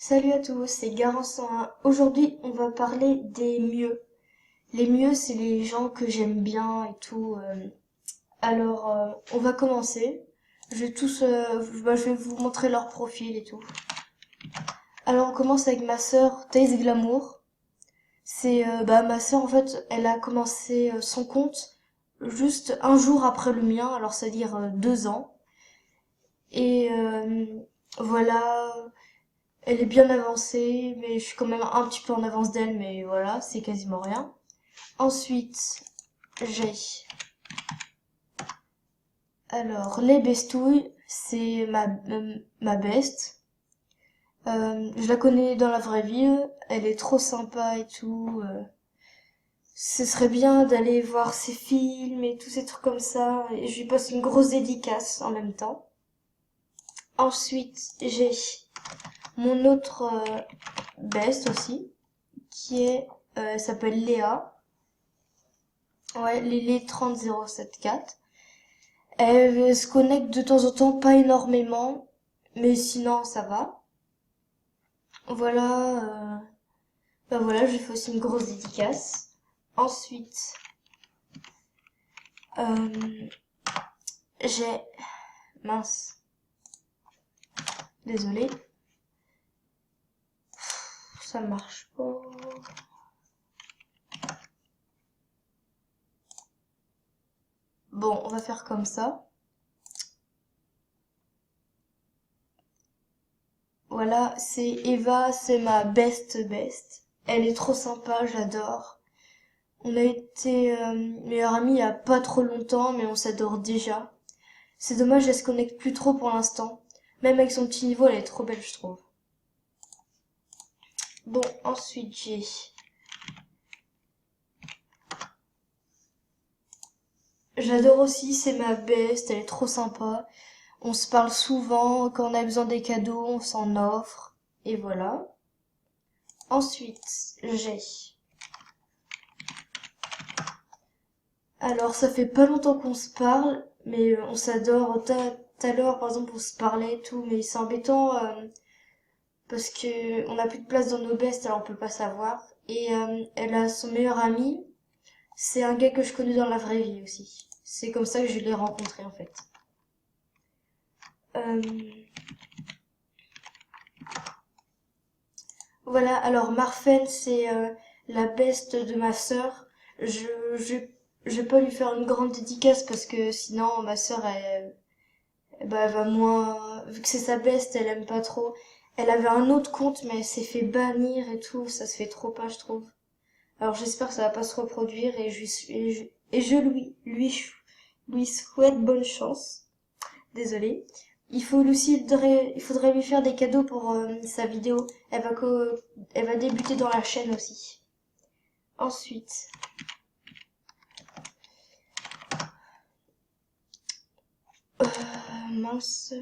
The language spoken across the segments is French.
Salut à tous, c'est Garant101. Aujourd'hui, on va parler des mieux. Les mieux, c'est les gens que j'aime bien et tout. On va commencer. Je vais vous montrer leur profil et tout. Alors, on commence avec ma sœur, Thaïs Glamour. Ma sœur, en fait, elle a commencé son compte juste un jour après le mien, alors c'est-à-dire 2 ans. Et voilà. Elle est bien avancée, mais je suis quand même un petit peu en avance d'elle, mais voilà, c'est quasiment rien. Ensuite, j'ai... Alors, les bestouilles, c'est ma best. Je la connais dans la vraie vie, elle est trop sympa et tout. Ce serait bien d'aller voir ses films et tous ces trucs comme ça, et je lui passe une grosse dédicace en même temps. Ensuite, j'ai mon autre best aussi, elle s'appelle Léa. Ouais, Lily 30074. Elle se connecte de temps en temps, pas énormément, mais sinon ça va. Voilà, voilà, je lui fais aussi une grosse dédicace. Ensuite, euh, j'ai, mince, désolée, ça marche pas. Bon, on va faire comme ça. Voilà, c'est Eva, c'est ma best. Elle est trop sympa, j'adore. On a été meilleures amies il y a pas trop longtemps, mais on s'adore déjà. C'est dommage, elle se connecte plus trop pour l'instant. Même avec son petit niveau, elle est trop belle, je trouve. Bon, ensuite j'ai... J'adore aussi, c'est ma best, elle est trop sympa. On se parle souvent, quand on a besoin des cadeaux, on s'en offre. Et voilà. Ensuite, j'ai... Alors, ça fait pas longtemps qu'on se parle, mais on s'adore. Tout à l'heure, par exemple, on se parlait et tout, mais c'est embêtant parce que on n'a plus de place dans nos bestes, alors on peut pas savoir. Et elle a son meilleur ami, c'est un gars que je connais dans la vraie vie aussi. C'est comme ça que je l'ai rencontré en fait. Euh, voilà, alors Marfen, c'est la best de ma sœur. Je, je, je vais pas lui faire une grande dédicace parce que sinon ma sœur, elle va moins... Vu que c'est sa best, elle aime pas trop. Elle avait un autre compte, mais elle s'est fait bannir et tout. Ça se fait trop pas, je trouve. Alors j'espère que ça va pas se reproduire et je lui souhaite bonne chance. Désolée. Il faudrait lui faire des cadeaux pour sa vidéo. Elle va débuter dans la chaîne aussi. Ensuite, mince.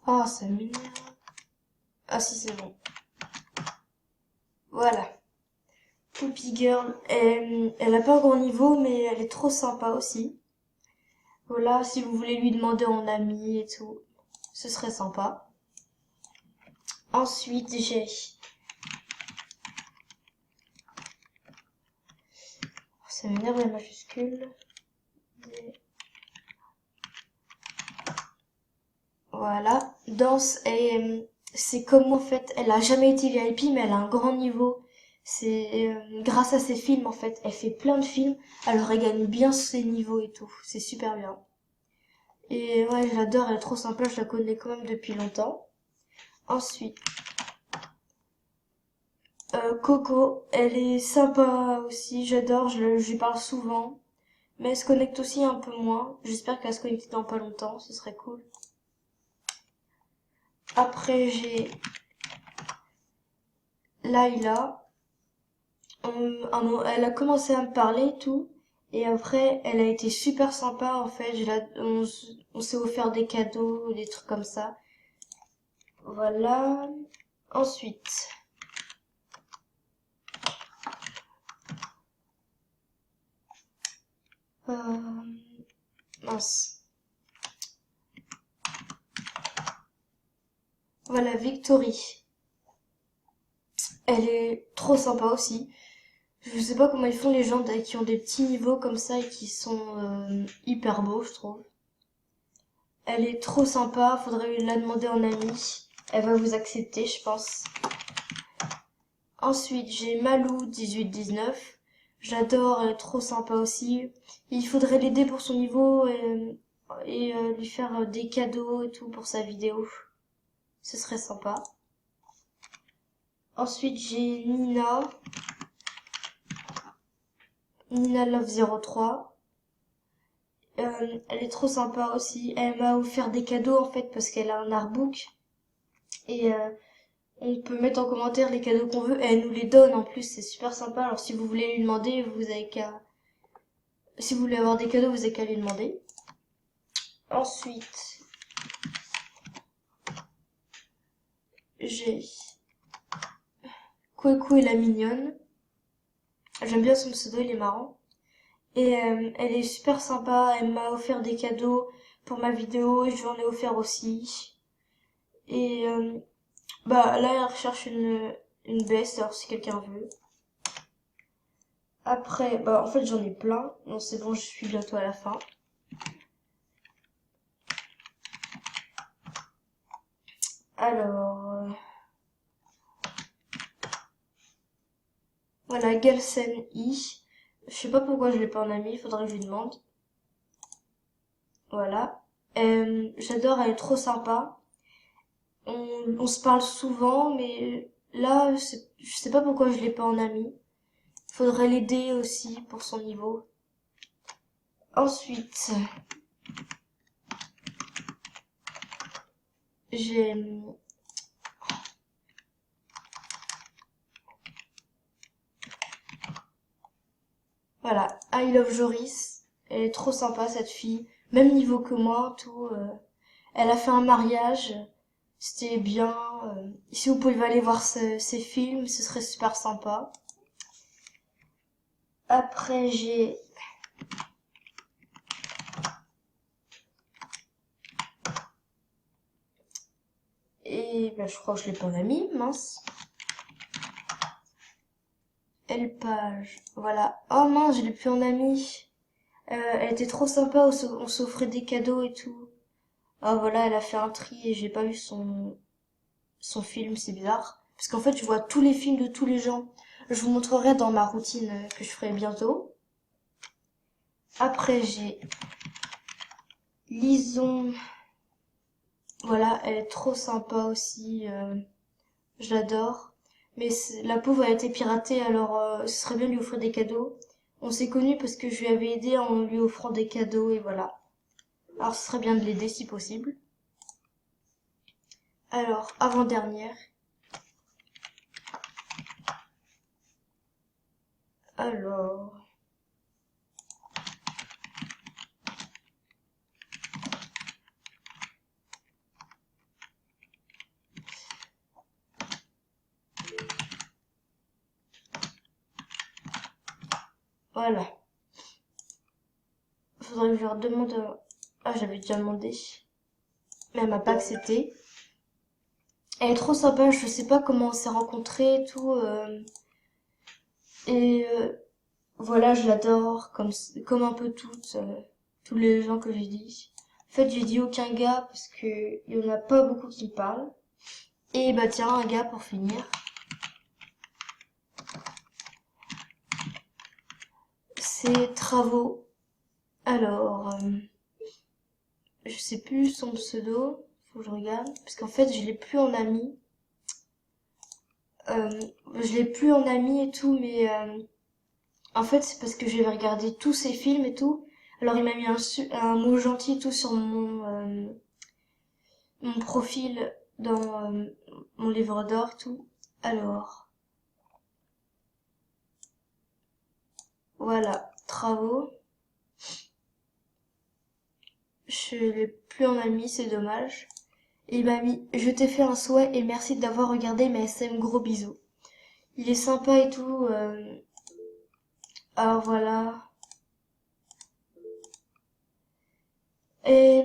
Oh, ça m'énerve. Ah si, c'est bon. Voilà. Poopy Girl, elle a pas un grand niveau, mais elle est trop sympa aussi. Voilà, si vous voulez lui demander en ami et tout, ce serait sympa. Ensuite, j'ai... Ça m'énerve les majuscules. Voilà. Danse, c'est comme en fait, elle a jamais été VIP, mais elle a un grand niveau. C'est grâce à ses films en fait. Elle fait plein de films, alors elle gagne bien ses niveaux et tout. C'est super bien. Et ouais, j'adore, elle est trop sympa, je la connais quand même depuis longtemps. Ensuite, Coco, elle est sympa aussi, j'adore, je lui parle souvent. Mais elle se connecte aussi un peu moins. J'espère qu'elle va se connecter dans pas longtemps, ce serait cool. Après, j'ai Laila. Elle a commencé à me parler et tout. Et après, elle a été super sympa en fait. On s'est offert des cadeaux, des trucs comme ça. Voilà. Ensuite, Mince. Voilà, Victory. Elle est trop sympa aussi. Je sais pas comment ils font les gens qui ont des petits niveaux comme ça et qui sont hyper beaux, je trouve. Elle est trop sympa, faudrait la demander en ami. Elle va vous accepter, je pense. Ensuite, j'ai Malou 18-19. J'adore, elle est trop sympa aussi. Il faudrait l'aider pour son niveau et lui faire des cadeaux et tout pour sa vidéo. Ce serait sympa. Ensuite, j'ai Nina Love 03. Elle est trop sympa aussi. Elle m'a offert des cadeaux en fait parce qu'elle a un artbook. Et on peut mettre en commentaire les cadeaux qu'on veut et elle nous les donne en plus, c'est super sympa. Alors si vous voulez lui demander, vous avez qu'à... Si vous voulez avoir des cadeaux, vous avez qu'à lui demander. Ensuite, j'ai Kweku et la mignonne. J'aime bien son pseudo, il est marrant. Et elle est super sympa, elle m'a offert des cadeaux pour ma vidéo et je lui en ai offert aussi. Et bah là, elle recherche une baisse, alors si quelqu'un veut. Après, bah en fait j'en ai plein. Non, c'est bon, je suis bientôt à la fin. Alors, voilà, Galsen I. Je sais pas pourquoi je l'ai pas en ami, il faudrait que je lui demande. Voilà. J'adore, elle est trop sympa. On se parle souvent, mais là, je sais pas pourquoi je l'ai pas en ami. Faudrait l'aider aussi pour son niveau. Ensuite, j'ai voilà, I Love Joris. Elle est trop sympa cette fille, même niveau que moi, tout. Elle a fait un mariage, c'était bien. Si vous pouvez aller voir ses films, ce serait super sympa. Après j'ai et ben, je crois que je l'ai pas en ami, mince. Elle page, voilà. Oh mince, je l'ai plus en ami. Elle était trop sympa, on s'offrait des cadeaux et tout. Ah voilà, elle a fait un tri et j'ai pas vu son film, c'est bizarre. Parce qu'en fait, je vois tous les films de tous les gens. Je vous montrerai dans ma routine que je ferai bientôt. Après, j'ai Lison. Voilà, elle est trop sympa aussi. Je l'adore. Mais la pauvre a été piratée, alors ce serait bien de lui offrir des cadeaux. On s'est connus parce que je lui avais aidé en lui offrant des cadeaux et voilà. Alors ce serait bien de l'aider si possible. Alors, avant-dernière. Alors... Voilà. Faudrait que je leur demande... Ah, j'avais déjà demandé. Mais elle m'a pas accepté. Elle est trop sympa, je sais pas comment on s'est rencontrés et tout. Et voilà, je l'adore, comme un peu tous les gens que j'ai dit. En fait, j'ai dit aucun gars parce que il y en a pas beaucoup qui me parlent. Et bah tiens, un gars pour finir. C'est Travaux. Alors, je sais plus son pseudo, faut que je regarde. Parce qu'en fait, je l'ai plus en ami. Je l'ai plus en ami et tout, mais en fait, c'est parce que j'avais regardé tous ses films et tout. Alors, il m'a mis un mot gentil et tout sur mon profil dans mon livre d'or, tout. Alors, voilà, travaux. Je l'ai plus en ami, c'est dommage. Et il m'a mis, je t'ai fait un souhait et merci d'avoir regardé mes SM, gros bisous. Il est sympa et tout. Alors voilà. Et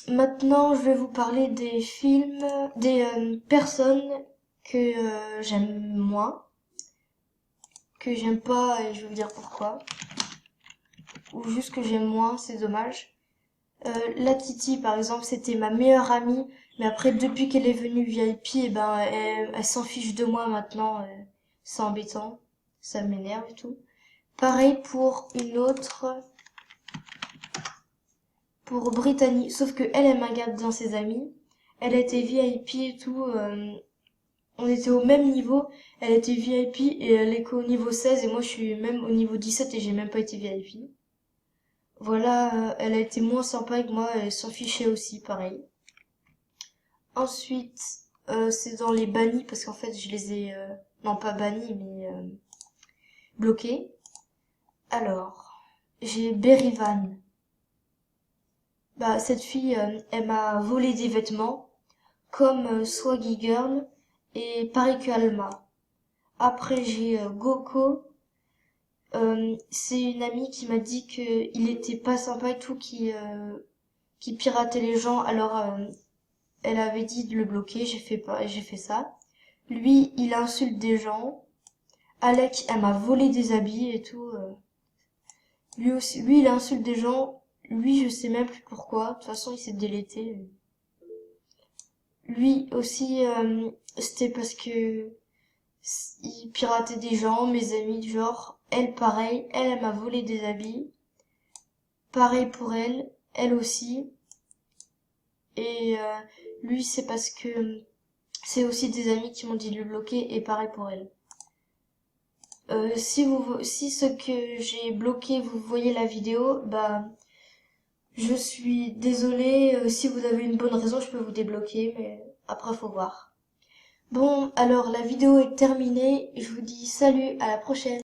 maintenant, je vais vous parler des films, des personnes que j'aime moins, que j'aime pas, et je vais vous dire pourquoi. Ou juste que j'aime moins, c'est dommage. La Titi, par exemple, c'était ma meilleure amie, mais après, depuis qu'elle est venue VIP, eh ben, elle s'en fiche de moi maintenant. C'est embêtant, ça m'énerve et tout. Pareil pour une autre, pour Brittany, sauf que elle m'a gardé dans ses amis. Elle était VIP et tout, on était au même niveau. Elle était VIP et elle est qu'au niveau 16 et moi je suis même au niveau 17 et j'ai même pas été VIP. Voilà, elle a été moins sympa avec moi, elle s'en fichait aussi, pareil. Ensuite, c'est dans les bannis parce qu'en fait je les ai, non pas bannis mais bloqués. Alors, j'ai Berivan. Bah cette fille, elle m'a volé des vêtements comme Swaggy Girl et pareil que Alma. Après j'ai Goko. C'est une amie qui m'a dit que il était pas sympa et tout, qui piratait les gens. Alors elle avait dit de le bloquer, j'ai fait ça. Lui, il insulte des gens. Alec, elle m'a volé des habits et tout. Lui aussi, lui, il insulte des gens. Lui, je sais même plus pourquoi. De toute façon, il s'est délété. Lui aussi, c'était parce que il piratait des gens, mes amis, du genre. Elle, pareil. Elle m'a volé des habits. Pareil pour elle. Elle aussi. Et lui, c'est parce que c'est aussi des amis qui m'ont dit de le bloquer. Et pareil pour elle. Si ce que j'ai bloqué, vous voyez la vidéo, bah, je suis désolée. Si vous avez une bonne raison, je peux vous débloquer, mais après, faut voir. Bon, alors la vidéo est terminée. Je vous dis salut, à la prochaine.